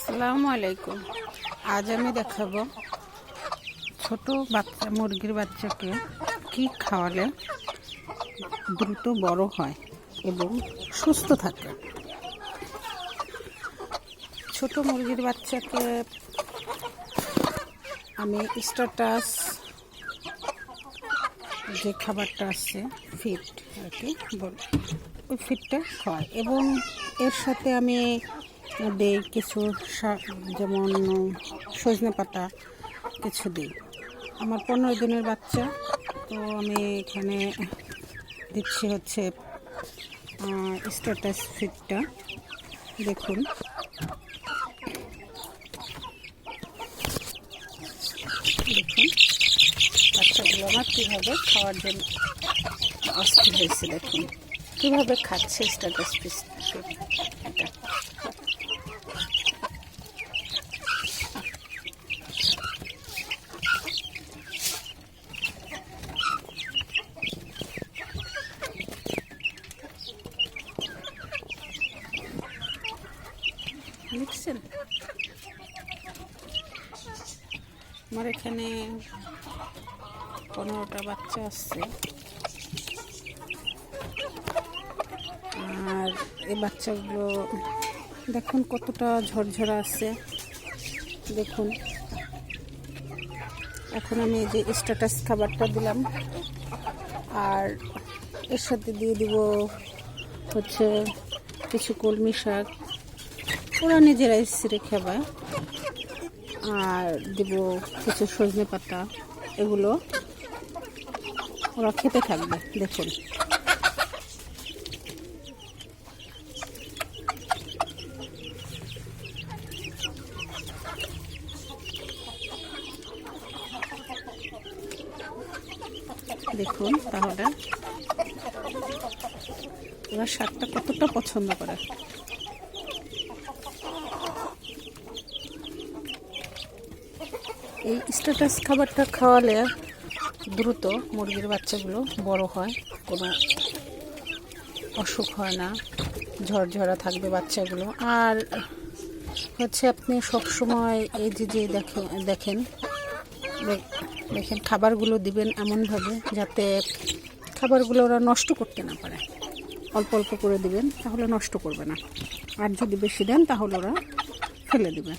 আসসালামু আলাইকুম। আজ আমি দেখাবো ছোট বাচ্চা মুরগির বাচ্চাকে কি খাওয়ালে দ্রুত বড় হয় এবং সুস্থ থাকে। ছোট মুরগির বাচ্চাকে আমি স্ট্যাটাস যে খাবারটা আছে ফিড আর কি ওই ফিডটা খাওয়াই এবং এর সাথে আমি দিই কিছু যেমন সজনে পাতা কিছু দিই। আমার 15 দিনের বাচ্চা, তো আমি এখানে দিচ্ছি হচ্ছে স্ট্যাটাস ফিডটা। দেখুন বাচ্চাগুলো আমার কীভাবে খাওয়ার জন্য অস্থির হয়েছে। দেখুন কীভাবে খাচ্ছে স্ট্যাটাস ফিডটা। দেখছেন আমার এখানে 15টা বাচ্চা আসছে, আর এই বাচ্চাগুলো দেখুন কতটা ঝরঝরা আছে। দেখুন এখন আমি এই যে স্ট্যাটাস খাবারটা দিলাম, আর এর সাথে দিয়ে দিব হচ্ছে কিছু কলমি শাক, ওরা নিজেরাই ছিঁড়ে খাবে, আর দিব কিছু সজনে পাতা। এগুলো ওরা খেতে থাকবে। দেখুন দেখুন তাহলে ওরা শাকটা কতটা পছন্দ করে। এই স্ট্যাটাস খাবারটা খাওয়ালে দ্রুত মুরগির বাচ্চাগুলো বড় হয়, কোনো অসুখ হয় না, ঝরঝরা থাকবে বাচ্চাগুলো। আর হচ্ছে আপনি সবসময় এই যে দেখেন খাবারগুলো দিবেন এমনভাবে যাতে খাবারগুলো ওরা নষ্ট করতে না পারে। অল্প অল্প করে দিবেন, তাহলে নষ্ট করবে না, আর যদি বেশি দেন তাহলে ওরা ফেলে দিবে।